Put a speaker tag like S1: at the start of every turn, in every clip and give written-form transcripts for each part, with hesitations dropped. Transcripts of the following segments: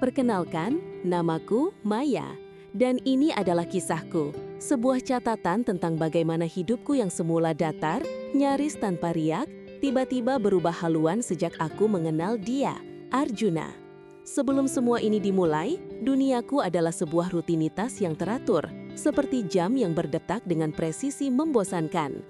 S1: Perkenalkan, namaku Maya, dan ini adalah kisahku. Sebuah catatan tentang bagaimana hidupku yang semula datar, nyaris tanpa riak, tiba-tiba berubah haluan sejak aku mengenal dia, Arjuna. Sebelum semua ini dimulai, duniaku adalah sebuah rutinitas yang teratur, seperti jam yang berdetak dengan presisi membosankan.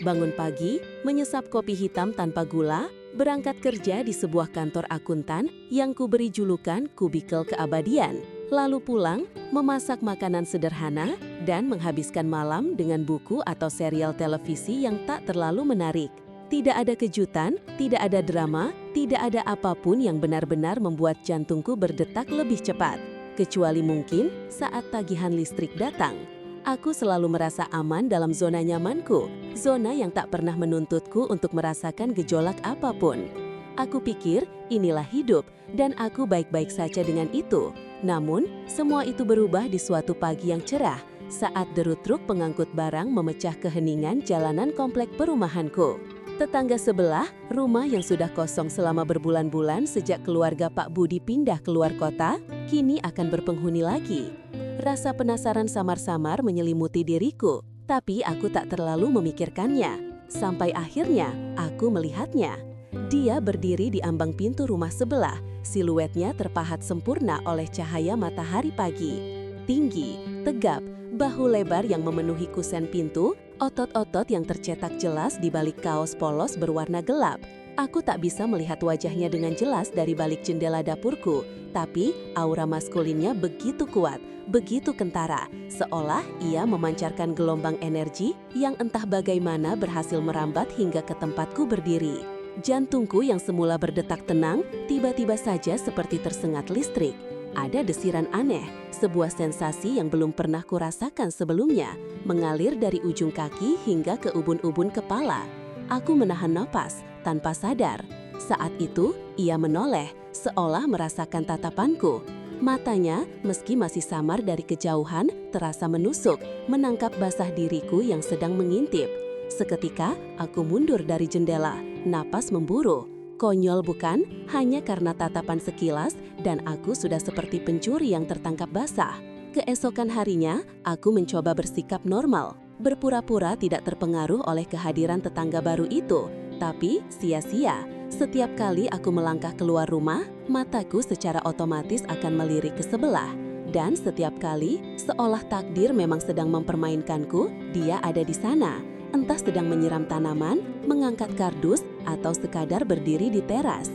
S1: Bangun pagi, menyesap kopi hitam tanpa gula, berangkat kerja di sebuah kantor akuntan yang kuberi julukan kubikel keabadian, lalu pulang, memasak makanan sederhana, dan menghabiskan malam dengan buku atau serial televisi yang tak terlalu menarik. Tidak ada kejutan, tidak ada drama, tidak ada apapun yang benar-benar membuat jantungku berdetak lebih cepat. Kecuali mungkin saat tagihan listrik datang. Aku selalu merasa aman dalam zona nyamanku, zona yang tak pernah menuntutku untuk merasakan gejolak apapun. Aku pikir inilah hidup dan aku baik-baik saja dengan itu. Namun, semua itu berubah di suatu pagi yang cerah saat derut truk pengangkut barang memecah keheningan jalanan komplek perumahanku. Tetangga sebelah, rumah yang sudah kosong selama berbulan-bulan sejak keluarga Pak Budi pindah keluar kota, kini akan berpenghuni lagi. Rasa penasaran samar-samar menyelimuti diriku, tapi aku tak terlalu memikirkannya. Sampai akhirnya, aku melihatnya. Dia berdiri di ambang pintu rumah sebelah, siluetnya terpahat sempurna oleh cahaya matahari pagi. Tinggi, tegap, bahu lebar yang memenuhi kusen pintu, otot-otot yang tercetak jelas di balik kaos polos berwarna gelap. Aku tak bisa melihat wajahnya dengan jelas dari balik jendela dapurku, tapi aura maskulinnya begitu kuat, begitu kentara, seolah ia memancarkan gelombang energi yang entah bagaimana berhasil merambat hingga ke tempatku berdiri. Jantungku yang semula berdetak tenang, tiba-tiba saja seperti tersengat listrik. Ada desiran aneh, sebuah sensasi yang belum pernah kurasakan sebelumnya, mengalir dari ujung kaki hingga ke ubun-ubun kepala. Aku menahan napas tanpa sadar. Saat itu, ia menoleh, seolah merasakan tatapanku. Matanya, meski masih samar dari kejauhan, terasa menusuk, menangkap basah diriku yang sedang mengintip. Seketika, aku mundur dari jendela, napas memburu. Konyol bukan? Hanya karena tatapan sekilas, dan aku sudah seperti pencuri yang tertangkap basah. Keesokan harinya, aku mencoba bersikap normal, berpura-pura tidak terpengaruh oleh kehadiran tetangga baru itu. Tapi sia-sia, setiap kali aku melangkah keluar rumah, mataku secara otomatis akan melirik ke sebelah. Dan setiap kali, seolah takdir memang sedang mempermainkanku, dia ada di sana. Entah sedang menyiram tanaman, mengangkat kardus, atau sekadar berdiri di teras.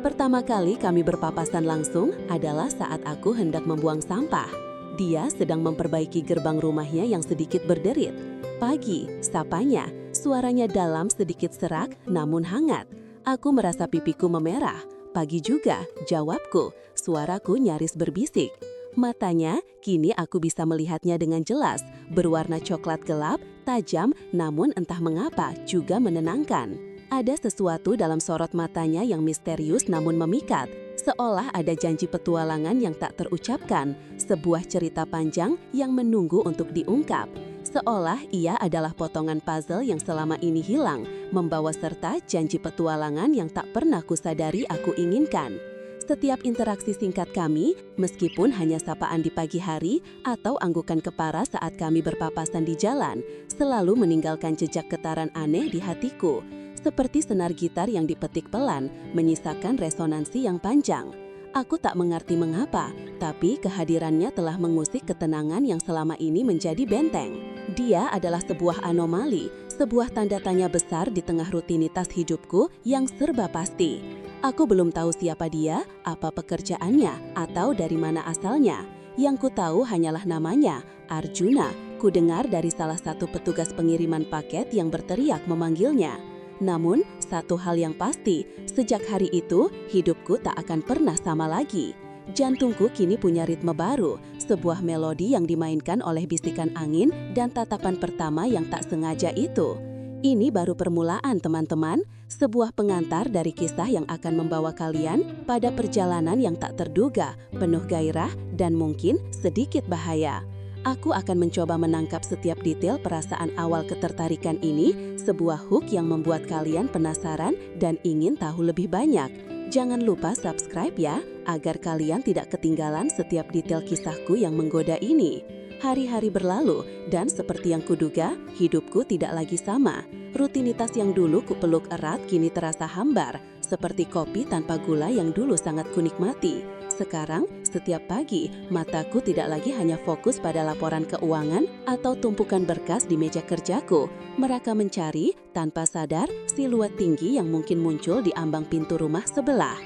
S1: Pertama kali kami berpapasan langsung adalah saat aku hendak membuang sampah. Dia sedang memperbaiki gerbang rumahnya yang sedikit berderit. Pagi, sapanya, suaranya dalam sedikit serak namun hangat. Aku merasa pipiku memerah. Pagi juga, jawabku, suaraku nyaris berbisik. Matanya, kini aku bisa melihatnya dengan jelas, berwarna coklat gelap, tajam, namun entah mengapa juga menenangkan. Ada sesuatu dalam sorot matanya yang misterius namun memikat, seolah ada janji petualangan yang tak terucapkan, sebuah cerita panjang yang menunggu untuk diungkap. Seolah ia adalah potongan puzzle yang selama ini hilang, membawa serta janji petualangan yang tak pernah kusadari aku inginkan. Setiap interaksi singkat kami, meskipun hanya sapaan di pagi hari atau anggukan kepala saat kami berpapasan di jalan, selalu meninggalkan jejak getaran aneh di hatiku. Seperti senar gitar yang dipetik pelan, menyisakan resonansi yang panjang. Aku tak mengerti mengapa, tapi kehadirannya telah mengusik ketenangan yang selama ini menjadi benteng. Dia adalah sebuah anomali, sebuah tanda tanya besar di tengah rutinitas hidupku yang serba pasti. Aku belum tahu siapa dia, apa pekerjaannya, atau dari mana asalnya. Yang ku tahu hanyalah namanya, Arjuna. Ku dengar dari salah satu petugas pengiriman paket yang berteriak memanggilnya. Namun, satu hal yang pasti, sejak hari itu, hidupku tak akan pernah sama lagi. Jantungku kini punya ritme baru, sebuah melodi yang dimainkan oleh bisikan angin dan tatapan pertama yang tak sengaja itu. Ini baru permulaan, teman-teman, sebuah pengantar dari kisah yang akan membawa kalian pada perjalanan yang tak terduga, penuh gairah, dan mungkin sedikit bahaya. Aku akan mencoba menangkap setiap detail perasaan awal ketertarikan ini, sebuah hook yang membuat kalian penasaran dan ingin tahu lebih banyak. Jangan lupa subscribe ya, agar kalian tidak ketinggalan setiap detail kisahku yang menggoda ini. Hari-hari berlalu, dan seperti yang kuduga, hidupku tidak lagi sama. Rutinitas yang dulu kupeluk erat kini terasa hambar, seperti kopi tanpa gula yang dulu sangat kunikmati. Sekarang, setiap pagi, mataku tidak lagi hanya fokus pada laporan keuangan atau tumpukan berkas di meja kerjaku. Mereka mencari, tanpa sadar, siluet tinggi yang mungkin muncul di ambang pintu rumah sebelah.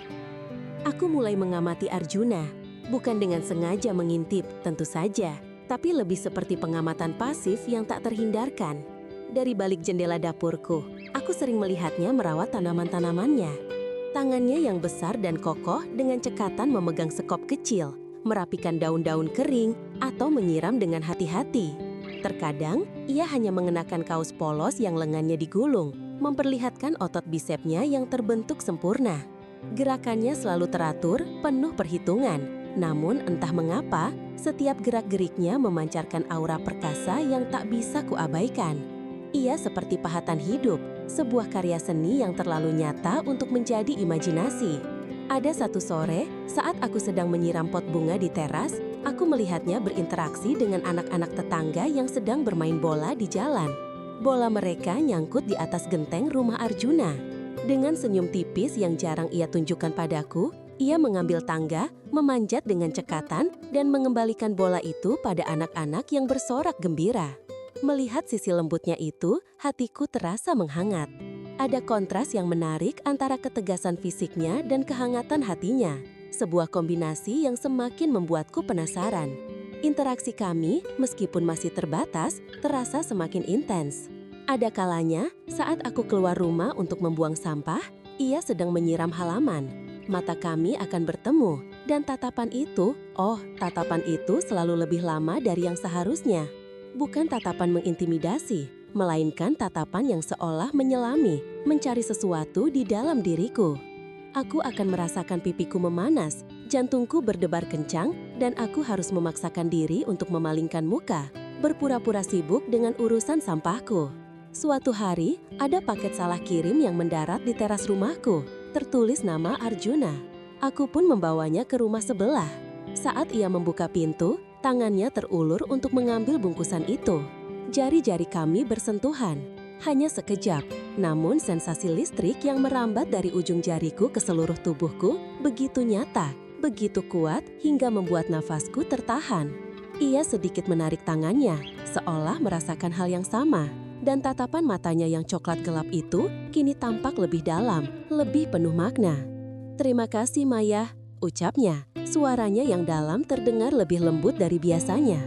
S1: Aku mulai mengamati Arjuna, bukan dengan sengaja mengintip, tentu saja, tapi lebih seperti pengamatan pasif yang tak terhindarkan. Dari balik jendela dapurku, aku sering melihatnya merawat tanaman-tanamannya. Tangannya yang besar dan kokoh dengan cekatan memegang sekop kecil, merapikan daun-daun kering, atau menyiram dengan hati-hati. Terkadang, ia hanya mengenakan kaos polos yang lengannya digulung, memperlihatkan otot bisepnya yang terbentuk sempurna. Gerakannya selalu teratur, penuh perhitungan. Namun entah mengapa, setiap gerak-geriknya memancarkan aura perkasa yang tak bisa kuabaikan. Ia seperti pahatan hidup, sebuah karya seni yang terlalu nyata untuk menjadi imajinasi. Ada satu sore, saat aku sedang menyiram pot bunga di teras, aku melihatnya berinteraksi dengan anak-anak tetangga yang sedang bermain bola di jalan. Bola mereka nyangkut di atas genteng rumah Arjuna. Dengan senyum tipis yang jarang ia tunjukkan padaku, ia mengambil tangga, memanjat dengan cekatan, dan mengembalikan bola itu pada anak-anak yang bersorak gembira. Melihat sisi lembutnya itu, hatiku terasa menghangat. Ada kontras yang menarik antara ketegasan fisiknya dan kehangatan hatinya. Sebuah kombinasi yang semakin membuatku penasaran. Interaksi kami, meskipun masih terbatas, terasa semakin intens. Ada kalanya, saat aku keluar rumah untuk membuang sampah, ia sedang menyiram halaman. Mata kami akan bertemu, dan tatapan itu selalu lebih lama dari yang seharusnya. Bukan tatapan mengintimidasi, melainkan tatapan yang seolah menyelami, mencari sesuatu di dalam diriku. Aku akan merasakan pipiku memanas, jantungku berdebar kencang, dan aku harus memaksakan diri untuk memalingkan muka, berpura-pura sibuk dengan urusan sampahku. Suatu hari, ada paket salah kirim yang mendarat di teras rumahku, tertulis nama Arjuna. Aku pun membawanya ke rumah sebelah. Saat ia membuka pintu, tangannya terulur untuk mengambil bungkusan itu. Jari-jari kami bersentuhan. Hanya sekejap, namun sensasi listrik yang merambat dari ujung jariku ke seluruh tubuhku begitu nyata, begitu kuat hingga membuat nafasku tertahan. Ia sedikit menarik tangannya, seolah merasakan hal yang sama. Dan tatapan matanya yang coklat gelap itu kini tampak lebih dalam, lebih penuh makna. "Terima kasih, Maya," ucapnya. Suaranya yang dalam terdengar lebih lembut dari biasanya.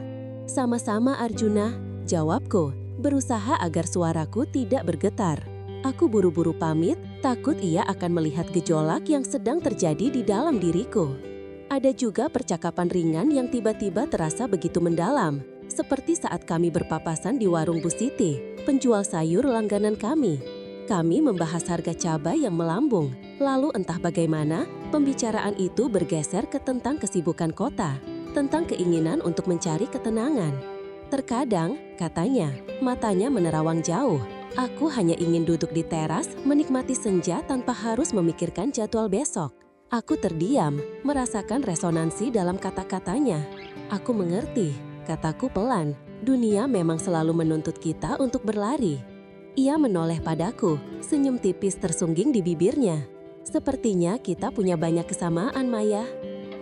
S1: "Sama-sama, Arjuna," jawabku, berusaha agar suaraku tidak bergetar. Aku buru-buru pamit, takut ia akan melihat gejolak yang sedang terjadi di dalam diriku. Ada juga percakapan ringan yang tiba-tiba terasa begitu mendalam, seperti saat kami berpapasan di warung Bu Siti, penjual sayur langganan kami. Kami membahas harga cabai yang melambung, lalu entah bagaimana, pembicaraan itu bergeser ke tentang kesibukan kota, tentang keinginan untuk mencari ketenangan. Terkadang, katanya, matanya menerawang jauh. Aku hanya ingin duduk di teras, menikmati senja tanpa harus memikirkan jadwal besok. Aku terdiam, merasakan resonansi dalam kata-katanya. "Aku mengerti," kataku pelan. "Dunia memang selalu menuntut kita untuk berlari." Ia menoleh padaku, senyum tipis tersungging di bibirnya. "Sepertinya kita punya banyak kesamaan, Maya."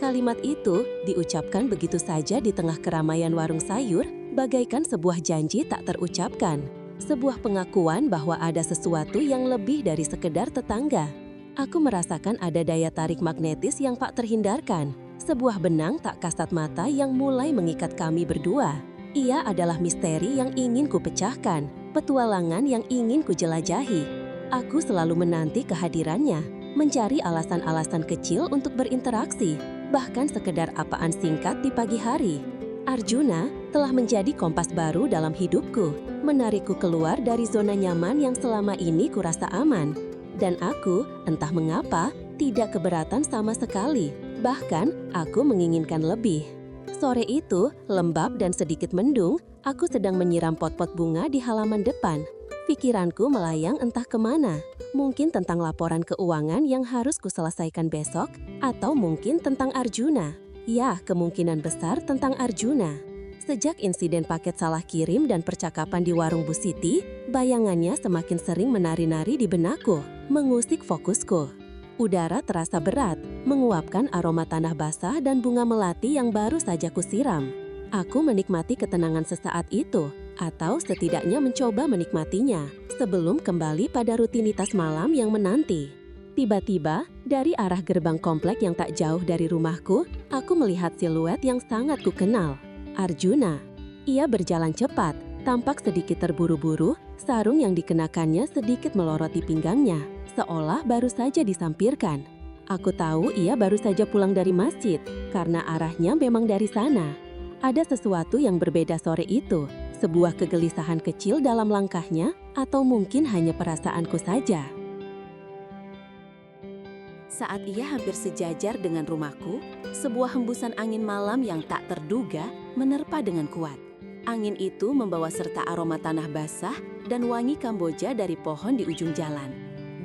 S1: Kalimat itu diucapkan begitu saja di tengah keramaian warung sayur, bagaikan sebuah janji tak terucapkan. Sebuah pengakuan bahwa ada sesuatu yang lebih dari sekedar tetangga. Aku merasakan ada daya tarik magnetis yang tak terhindarkan. Sebuah benang tak kasat mata yang mulai mengikat kami berdua. Ia adalah misteri yang ingin kupecahkan, petualangan yang ingin kujelajahi. Aku selalu menanti kehadirannya, mencari alasan-alasan kecil untuk berinteraksi, bahkan sekedar apaan singkat di pagi hari. Arjuna telah menjadi kompas baru dalam hidupku, menarikku keluar dari zona nyaman yang selama ini kurasa aman. Dan aku, entah mengapa, tidak keberatan sama sekali. Bahkan, aku menginginkan lebih. Sore itu, lembab dan sedikit mendung, aku sedang menyiram pot-pot bunga di halaman depan. Pikiranku melayang entah kemana. Mungkin tentang laporan keuangan yang harus kuselesaikan besok, atau mungkin tentang Arjuna. Ya, kemungkinan besar tentang Arjuna. Sejak insiden paket salah kirim dan percakapan di warung Bu Siti, bayangannya semakin sering menari-nari di benakku, mengusik fokusku. Udara terasa berat, menguapkan aroma tanah basah dan bunga melati yang baru saja kusiram. Aku menikmati ketenangan sesaat itu, atau setidaknya mencoba menikmatinya, sebelum kembali pada rutinitas malam yang menanti. Tiba-tiba, dari arah gerbang komplek yang tak jauh dari rumahku, aku melihat siluet yang sangat kukenal. Arjuna. Ia berjalan cepat, tampak sedikit terburu-buru, sarung yang dikenakannya sedikit meloroti pinggangnya, seolah baru saja disampirkan. Aku tahu ia baru saja pulang dari masjid, karena arahnya memang dari sana. Ada sesuatu yang berbeda sore itu, sebuah kegelisahan kecil dalam langkahnya, atau mungkin hanya perasaanku saja. Saat ia hampir sejajar dengan rumahku, sebuah hembusan angin malam yang tak terduga menerpa dengan kuat. Angin itu membawa serta aroma tanah basah dan wangi Kamboja dari pohon di ujung jalan.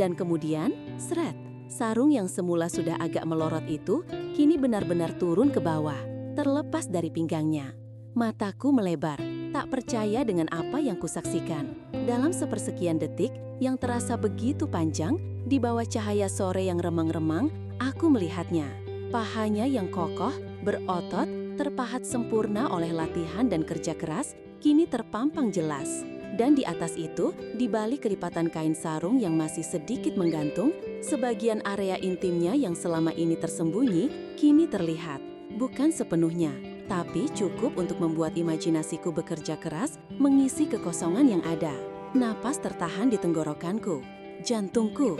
S1: Dan kemudian, seret, sarung yang semula sudah agak melorot itu kini benar-benar turun ke bawah, terlepas dari pinggangnya. Mataku melebar, tak percaya dengan apa yang kusaksikan. Dalam sepersekian detik yang terasa begitu panjang, di bawah cahaya sore yang remang-remang, aku melihatnya. Pahanya yang kokoh, berotot, terpahat sempurna oleh latihan dan kerja keras, kini terpampang jelas. Dan di atas itu, di balik kelipatan kain sarung yang masih sedikit menggantung, sebagian area intimnya yang selama ini tersembunyi, kini terlihat. Bukan sepenuhnya, tapi cukup untuk membuat imajinasiku bekerja keras, mengisi kekosongan yang ada. Napas tertahan di tenggorokanku. Jantungku,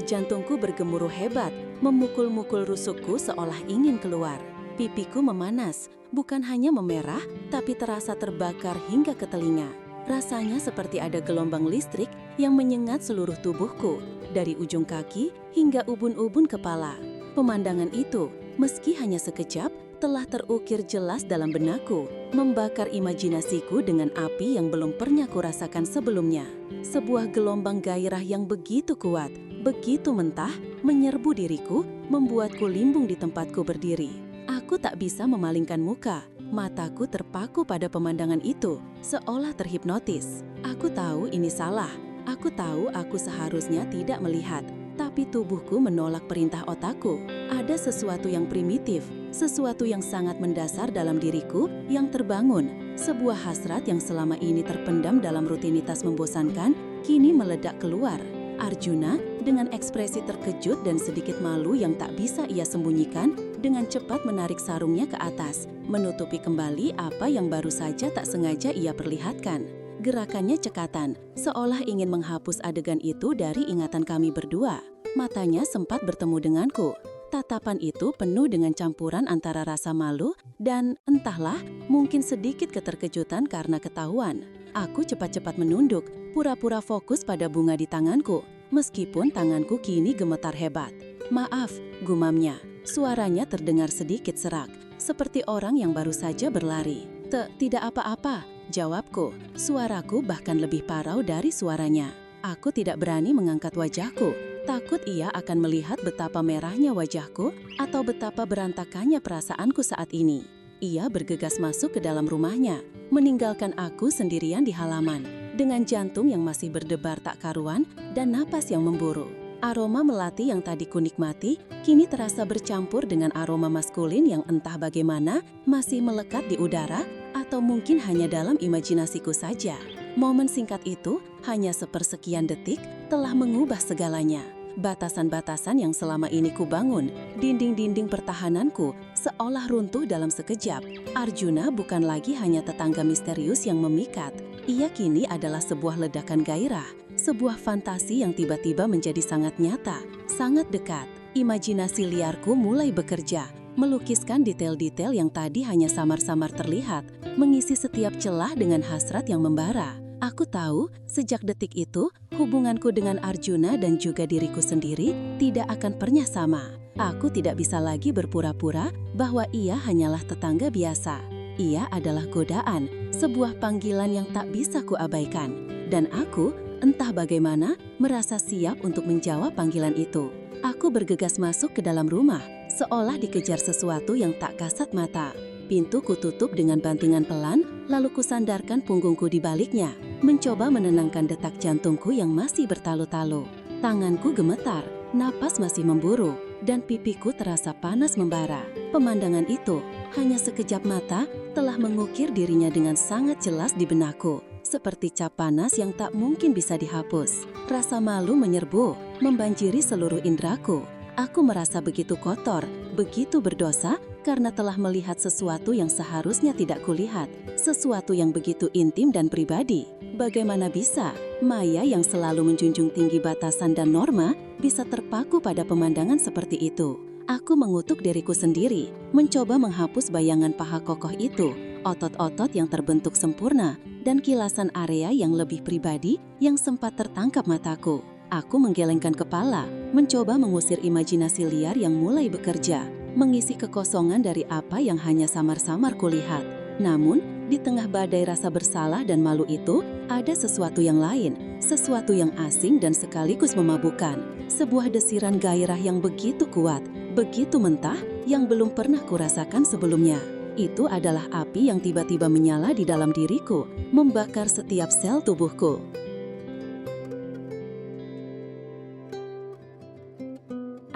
S1: jantungku bergemuruh hebat, memukul-mukul rusukku seolah ingin keluar. Pipiku memanas, bukan hanya memerah, tapi terasa terbakar hingga ke telinga. Rasanya seperti ada gelombang listrik yang menyengat seluruh tubuhku, dari ujung kaki hingga ubun-ubun kepala. Pemandangan itu, meski hanya sekejap, telah terukir jelas dalam benakku, membakar imajinasiku dengan api yang belum pernah kurasakan sebelumnya. Sebuah gelombang gairah yang begitu kuat, begitu mentah, menyerbu diriku, membuatku limbung di tempatku berdiri. Aku tak bisa memalingkan muka, mataku terpaku pada pemandangan itu, seolah terhipnotis. Aku tahu ini salah, aku tahu aku seharusnya tidak melihat, tapi tubuhku menolak perintah otakku. Ada sesuatu yang primitif, sesuatu yang sangat mendasar dalam diriku yang terbangun. Sebuah hasrat yang selama ini terpendam dalam rutinitas membosankan, kini meledak keluar. Arjuna, dengan ekspresi terkejut dan sedikit malu yang tak bisa ia sembunyikan, dengan cepat menarik sarungnya ke atas, menutupi kembali apa yang baru saja tak sengaja ia perlihatkan. Gerakannya cekatan, seolah ingin menghapus adegan itu dari ingatan kami berdua. Matanya sempat bertemu denganku. Tatapan itu penuh dengan campuran antara rasa malu dan, entahlah, mungkin sedikit keterkejutan karena ketahuan. Aku cepat-cepat menunduk, pura-pura fokus pada bunga di tanganku, meskipun tanganku kini gemetar hebat. "Maaf," gumamnya. Suaranya terdengar sedikit serak, seperti orang yang baru saja berlari. Tidak apa-apa," jawabku. Suaraku bahkan lebih parau dari suaranya. Aku tidak berani mengangkat wajahku. Takut ia akan melihat betapa merahnya wajahku atau betapa berantakannya perasaanku saat ini. Ia bergegas masuk ke dalam rumahnya, meninggalkan aku sendirian di halaman, dengan jantung yang masih berdebar tak karuan dan napas yang memburu. Aroma melati yang tadi kunikmati, kini terasa bercampur dengan aroma maskulin yang entah bagaimana masih melekat di udara atau mungkin hanya dalam imajinasiku saja. Momen singkat itu, hanya sepersekian detik, telah mengubah segalanya. Batasan-batasan yang selama ini kubangun, dinding-dinding pertahananku, seolah runtuh dalam sekejap. Arjuna bukan lagi hanya tetangga misterius yang memikat. Ia kini adalah sebuah ledakan gairah, sebuah fantasi yang tiba-tiba menjadi sangat nyata, sangat dekat. Imajinasi liarku mulai bekerja, melukiskan detail-detail yang tadi hanya samar-samar terlihat, mengisi setiap celah dengan hasrat yang membara. Aku tahu, sejak detik itu, hubunganku dengan Arjuna dan juga diriku sendiri tidak akan pernah sama. Aku tidak bisa lagi berpura-pura bahwa ia hanyalah tetangga biasa. Ia adalah godaan, sebuah panggilan yang tak bisa kuabaikan. Dan aku
S2: entah bagaimana, merasa siap untuk menjawab panggilan itu. Aku bergegas masuk ke dalam rumah, seolah dikejar sesuatu yang tak kasat mata. Pintu kututup dengan bantingan pelan, lalu kusandarkan punggungku di baliknya, mencoba menenangkan detak jantungku yang masih bertalu-talu. Tanganku gemetar, napas masih memburu, dan pipiku terasa panas membara. Pemandangan itu, hanya sekejap mata, telah mengukir dirinya dengan sangat jelas di benakku. Seperti cap panas yang tak mungkin bisa dihapus. Rasa malu menyerbu, membanjiri seluruh indraku. Aku merasa begitu kotor, begitu berdosa, karena telah melihat sesuatu yang seharusnya tidak kulihat. Sesuatu yang begitu intim dan pribadi. Bagaimana bisa Maya yang selalu menjunjung tinggi batasan dan norma bisa terpaku pada pemandangan seperti itu? Aku mengutuk diriku sendiri, mencoba menghapus bayangan paha kokoh itu, otot-otot yang terbentuk sempurna, dan kilasan area yang lebih pribadi yang sempat tertangkap mataku. Aku menggelengkan kepala, mencoba mengusir imajinasi liar yang mulai bekerja, mengisi kekosongan dari apa yang hanya samar-samar kulihat. Namun, di tengah badai rasa bersalah dan malu itu, ada sesuatu yang lain, sesuatu yang asing dan sekaligus memabukkan. Sebuah desiran gairah yang begitu kuat, begitu mentah, yang belum pernah kurasakan sebelumnya. Itu adalah api yang tiba-tiba menyala di dalam diriku, membakar setiap sel tubuhku.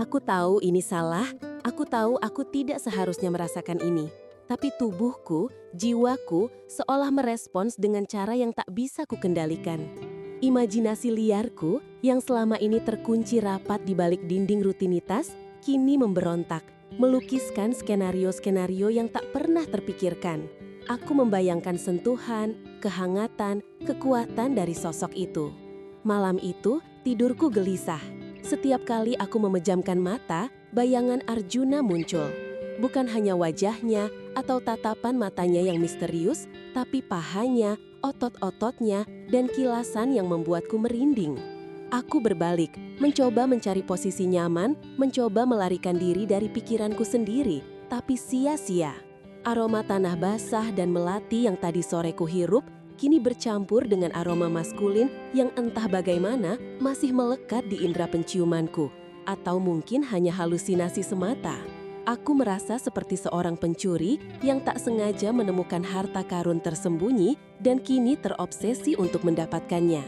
S1: Aku tahu ini salah, aku tahu aku tidak seharusnya merasakan ini. Tapi tubuhku, jiwaku, seolah merespons dengan cara yang tak bisa kukendalikan. Imajinasi liarku yang selama ini terkunci rapat di balik dinding rutinitas, kini memberontak, melukiskan skenario-skenario yang tak pernah terpikirkan. Aku membayangkan sentuhan, kehangatan, kekuatan dari sosok itu. Malam itu, tidurku gelisah. Setiap kali aku memejamkan mata, bayangan Arjuna muncul. Bukan hanya wajahnya atau tatapan matanya yang misterius, tapi pahanya, otot-ototnya, dan kilasan yang membuatku merinding. Aku berbalik, mencoba mencari posisi nyaman, mencoba melarikan diri dari pikiranku sendiri, tapi sia-sia. Aroma tanah basah dan melati yang tadi sore kuhirup, kini bercampur dengan aroma maskulin yang entah bagaimana masih melekat di indera penciumanku, atau mungkin hanya halusinasi semata. Aku merasa seperti seorang pencuri yang tak sengaja menemukan harta karun tersembunyi dan kini terobsesi untuk mendapatkannya.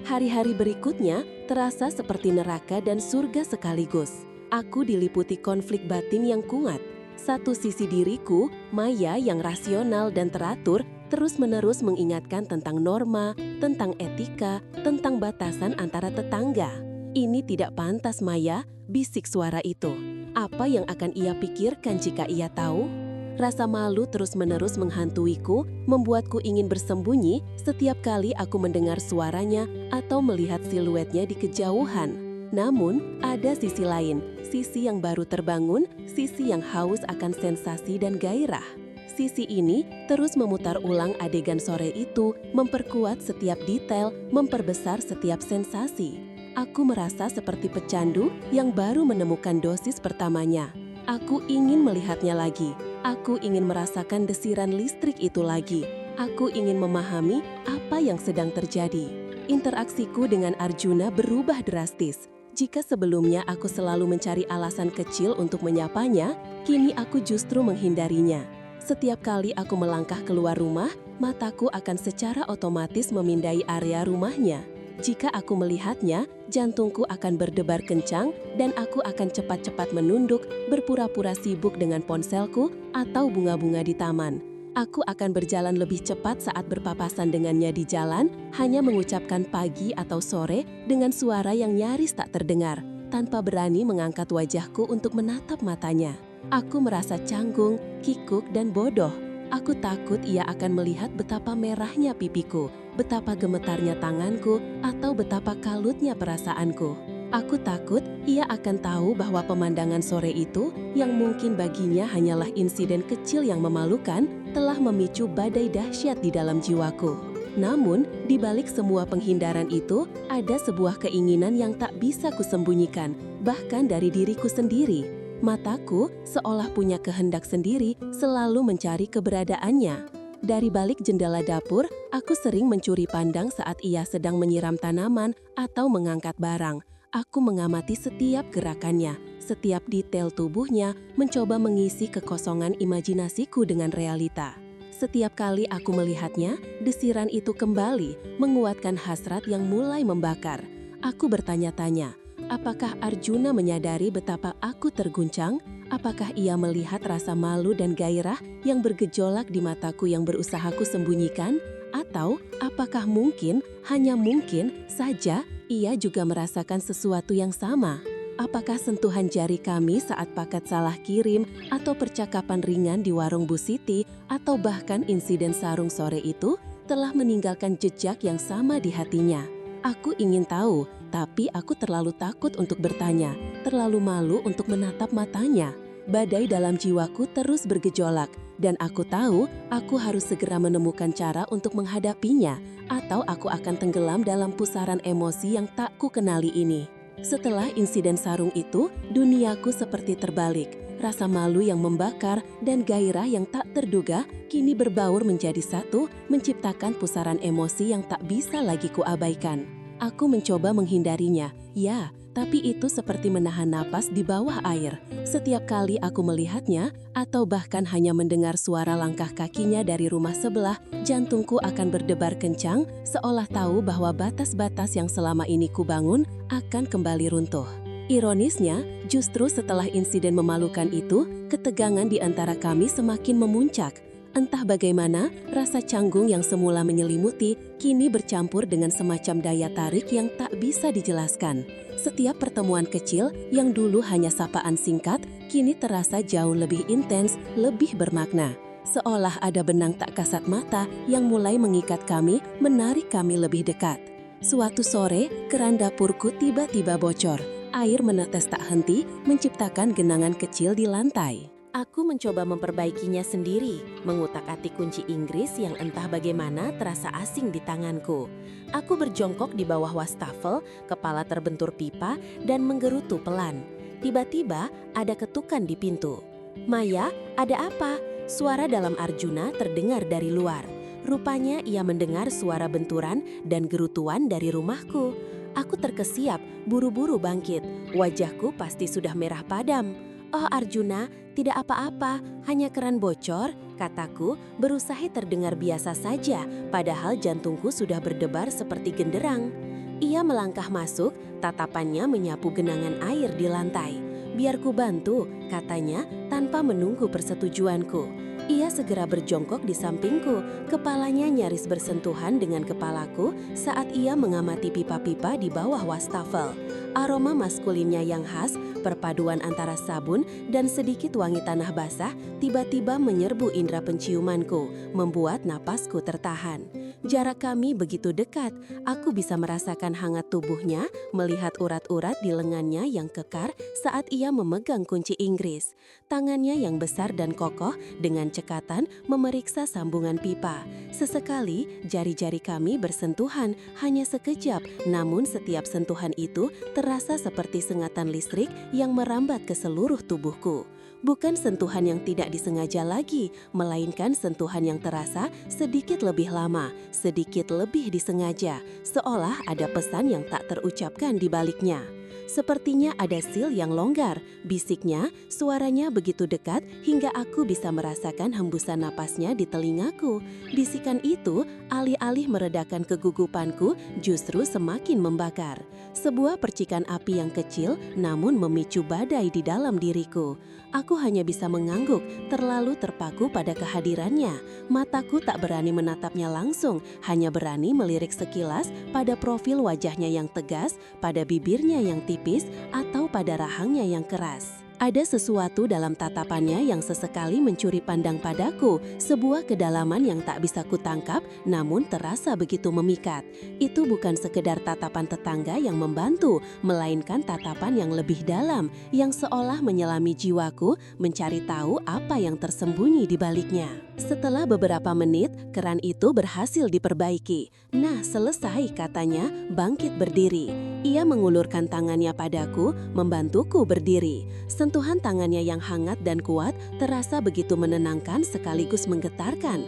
S1: Hari-hari berikutnya terasa seperti neraka dan surga sekaligus. Aku diliputi konflik batin yang kuat. Satu sisi diriku, Maya yang rasional dan teratur, terus-menerus mengingatkan tentang norma, tentang etika, tentang batasan antara tetangga. Ini tidak pantas, Maya, bisik suara itu. Apa yang akan ia pikirkan jika ia tahu? Rasa malu terus-menerus menghantuiku, membuatku ingin bersembunyi setiap kali aku mendengar suaranya atau melihat siluetnya di kejauhan. Namun, ada sisi lain, sisi yang baru terbangun, sisi yang haus akan sensasi dan gairah. Sisi ini terus memutar ulang adegan sore itu, memperkuat setiap detail, memperbesar setiap sensasi. Aku merasa seperti pecandu yang baru menemukan dosis pertamanya. Aku ingin melihatnya lagi. Aku ingin merasakan desiran listrik itu lagi. Aku ingin memahami apa yang sedang terjadi. Interaksiku dengan Arjuna berubah drastis. Jika sebelumnya aku selalu mencari alasan kecil untuk menyapanya, kini aku justru menghindarinya. Setiap kali aku melangkah keluar rumah, mataku akan secara otomatis memindai area rumahnya. Jika aku melihatnya, jantungku akan berdebar kencang dan aku akan cepat-cepat menunduk, berpura-pura sibuk dengan ponselku atau bunga-bunga di taman. Aku akan berjalan lebih cepat saat berpapasan dengannya di jalan, hanya mengucapkan pagi atau sore dengan suara yang nyaris tak terdengar, tanpa berani mengangkat wajahku untuk menatap matanya. Aku merasa canggung, kikuk, dan bodoh. Aku takut ia akan melihat betapa merahnya pipiku, betapa gemetarnya tanganku, atau betapa kalutnya perasaanku. Aku takut ia akan tahu bahwa pemandangan sore itu, yang mungkin baginya hanyalah insiden kecil yang memalukan, telah memicu badai dahsyat di dalam jiwaku. Namun, di balik semua penghindaran itu, ada sebuah keinginan yang tak bisa kusembunyikan, bahkan dari diriku sendiri. Mataku seolah punya kehendak sendiri selalu mencari keberadaannya.
S2: Dari balik jendela dapur, aku sering mencuri pandang saat ia sedang menyiram tanaman atau mengangkat barang. Aku mengamati setiap gerakannya, setiap detail tubuhnya, mencoba mengisi kekosongan imajinasiku dengan realita. Setiap kali aku melihatnya, desiran itu kembali menguatkan hasrat yang mulai membakar. Aku bertanya-tanya, apakah Arjuna menyadari betapa aku terguncang? Apakah ia melihat rasa malu dan gairah yang bergejolak di mataku yang berusaha ku sembunyikan? Atau apakah mungkin, hanya mungkin saja, ia juga merasakan sesuatu yang sama? Apakah sentuhan jari kami saat paket salah kirim, atau percakapan ringan di warung Bu Siti, atau bahkan insiden sarung sore itu, telah meninggalkan jejak yang sama di hatinya? Aku ingin tahu, tapi aku terlalu takut untuk bertanya, terlalu malu untuk menatap matanya. Badai dalam jiwaku terus bergejolak, dan aku tahu aku harus segera menemukan cara untuk menghadapinya, atau aku akan tenggelam dalam pusaran emosi yang tak ku kenali ini. Setelah insiden sarung itu, duniaku seperti terbalik. Rasa malu yang membakar dan gairah yang tak terduga kini berbaur menjadi satu, menciptakan pusaran emosi yang tak bisa lagi kuabaikan. Aku mencoba menghindarinya, ya, tapi itu seperti menahan napas di bawah air. Setiap kali aku melihatnya, atau bahkan hanya mendengar suara langkah kakinya dari rumah sebelah, jantungku akan berdebar kencang, seolah tahu bahwa batas-batas yang selama ini kubangun akan kembali runtuh. Ironisnya, justru setelah insiden memalukan itu, ketegangan di antara kami semakin memuncak. Entah bagaimana, rasa canggung yang semula menyelimuti, kini bercampur dengan semacam daya tarik yang tak bisa dijelaskan. Setiap pertemuan kecil yang dulu hanya sapaan singkat, kini terasa jauh lebih intens, lebih bermakna. Seolah ada benang tak kasat mata yang mulai mengikat kami, menarik kami lebih dekat. Suatu sore, keran dapurku tiba-tiba bocor. Air menetes tak henti, menciptakan genangan kecil di lantai.
S1: Aku mencoba memperbaikinya sendiri, mengutak-atik kunci Inggris yang entah bagaimana terasa asing di tanganku. Aku berjongkok di bawah wastafel, kepala terbentur pipa, dan menggerutu pelan. Tiba-tiba ada ketukan di pintu. "Maya, ada apa?" Suara dalam Arjuna terdengar dari luar. Rupanya ia mendengar suara benturan dan gerutuan dari rumahku. Aku terkesiap, buru-buru bangkit. Wajahku pasti sudah merah padam. "Oh Arjuna, tidak apa-apa, hanya keran bocor," kataku, berusaha terdengar biasa saja, padahal jantungku sudah berdebar seperti genderang. Ia melangkah masuk, tatapannya menyapu genangan air di lantai. "Biar ku bantu," katanya tanpa menunggu persetujuanku. Ia segera berjongkok di sampingku, kepalanya nyaris bersentuhan dengan kepalaku saat ia mengamati pipa-pipa di bawah wastafel. Aroma maskulinnya yang khas, perpaduan antara sabun dan sedikit wangi tanah basah, tiba-tiba menyerbu indera penciumanku, membuat napasku tertahan. Jarak kami begitu dekat, aku bisa merasakan hangat tubuhnya, melihat urat-urat di lengannya yang kekar saat ia memegang kunci Inggris. Tangannya yang besar dan kokoh dengan cekatan memeriksa sambungan pipa. Sesekali jari-jari kami bersentuhan, hanya sekejap, namun setiap sentuhan itu terasa seperti sengatan listrik yang merambat ke seluruh tubuhku. Bukan sentuhan yang tidak disengaja lagi, melainkan sentuhan yang terasa sedikit lebih lama, sedikit lebih disengaja, seolah ada pesan yang tak terucapkan di baliknya. Sepertinya ada sil yang longgar, bisiknya, suaranya begitu dekat hingga aku bisa merasakan hembusan napasnya di telingaku. Bisikan itu, alih-alih meredakan kegugupanku, justru semakin membakar. Sebuah percikan api yang kecil namun memicu badai di dalam diriku. Aku hanya bisa mengangguk, terlalu terpaku pada kehadirannya. Mataku tak berani menatapnya langsung, hanya berani melirik sekilas pada profil wajahnya yang tegas, pada bibirnya yang tipis, atau pada rahangnya yang keras. Ada sesuatu dalam tatapannya yang sesekali mencuri pandang padaku, sebuah kedalaman yang tak bisa kutangkap namun terasa begitu memikat. Itu bukan sekedar tatapan tetangga yang membantu, melainkan tatapan yang lebih dalam, yang seolah menyelami jiwaku, mencari tahu apa yang tersembunyi di baliknya. Setelah beberapa menit, keran itu berhasil diperbaiki. "Nah, selesai," katanya, bangkit berdiri. Ia mengulurkan tangannya padaku, membantuku berdiri. Sentuhan tangannya yang hangat dan kuat terasa begitu menenangkan sekaligus menggetarkan.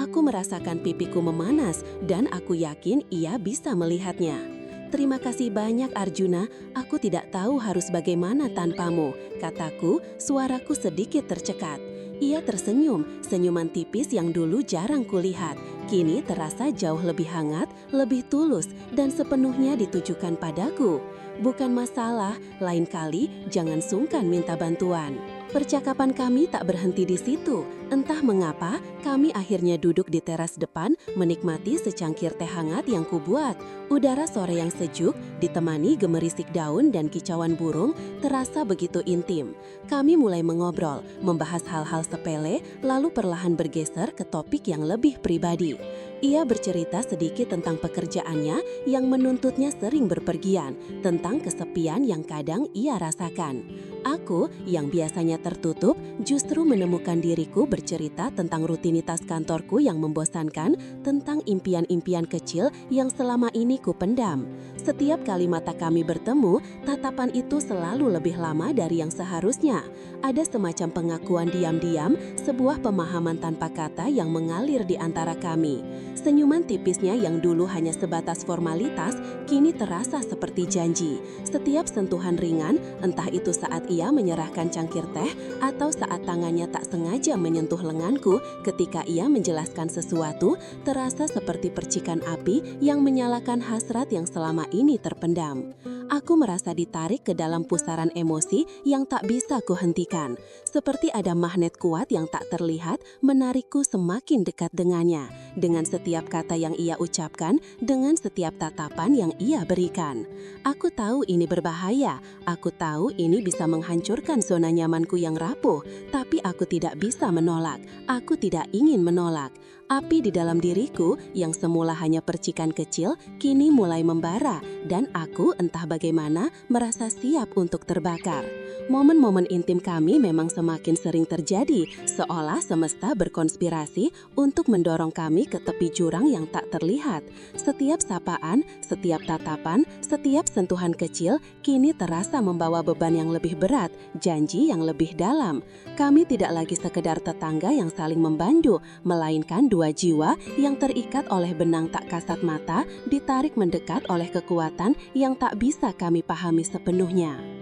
S1: Aku merasakan pipiku memanas dan aku yakin ia bisa melihatnya. "Terima kasih banyak Arjuna, aku tidak tahu harus bagaimana tanpamu," kataku, suaraku sedikit tercekat. Ia tersenyum, senyuman tipis yang dulu jarang kulihat. Kini terasa jauh lebih hangat, lebih tulus, dan sepenuhnya ditujukan padaku. "Bukan masalah, lain kali jangan sungkan minta bantuan." Percakapan kami tak berhenti di situ. Entah mengapa, kami akhirnya duduk di teras depan menikmati secangkir teh hangat yang kubuat. Udara sore yang sejuk, ditemani gemerisik daun dan kicauan burung, terasa begitu intim. Kami mulai mengobrol, membahas hal-hal sepele, lalu perlahan bergeser ke topik yang lebih pribadi. Ia bercerita sedikit tentang pekerjaannya yang menuntutnya sering berpergian, tentang kesepian yang kadang ia rasakan. Aku, yang biasanya tertutup, justru menemukan diriku bercerita tentang rutinitas kantorku yang membosankan, tentang impian-impian kecil yang selama ini kupendam. Setiap kali mata kami bertemu, tatapan itu selalu lebih lama dari yang seharusnya. Ada semacam pengakuan diam-diam, sebuah pemahaman tanpa kata yang mengalir di antara kami. Senyuman tipisnya yang dulu hanya sebatas formalitas, kini terasa seperti janji. Setiap sentuhan ringan, entah itu saat ia menyerahkan cangkir teh atau saat tangannya tak sengaja menyentuh lenganku ketika ia menjelaskan sesuatu, terasa seperti percikan api yang menyalakan hasrat yang selama ini terpendam. Aku merasa ditarik ke dalam pusaran emosi yang tak bisa kuhentikan. Seperti ada magnet kuat yang tak terlihat menarikku semakin dekat dengannya. Dengan setiap kata yang ia ucapkan, dengan setiap tatapan yang ia berikan. Aku tahu ini berbahaya, aku tahu ini bisa menghancurkan zona nyamanku yang rapuh, tapi aku tidak bisa menolak, aku tidak ingin menolak. Api di dalam diriku yang semula hanya percikan kecil, kini mulai membara, dan aku entah bagaimana merasa siap untuk terbakar. Momen-momen intim kami memang semakin sering terjadi, seolah semesta berkonspirasi untuk mendorong kami ke tepi jurang yang tak terlihat. Setiap sapaan, setiap tatapan, setiap sentuhan kecil kini terasa membawa beban yang lebih berat, janji yang lebih dalam. Kami tidak lagi sekedar tetangga yang saling membantu, melainkan dua jiwa yang terikat oleh benang tak kasat mata, ditarik mendekat oleh kekuatan yang tak bisa kami pahami sepenuhnya.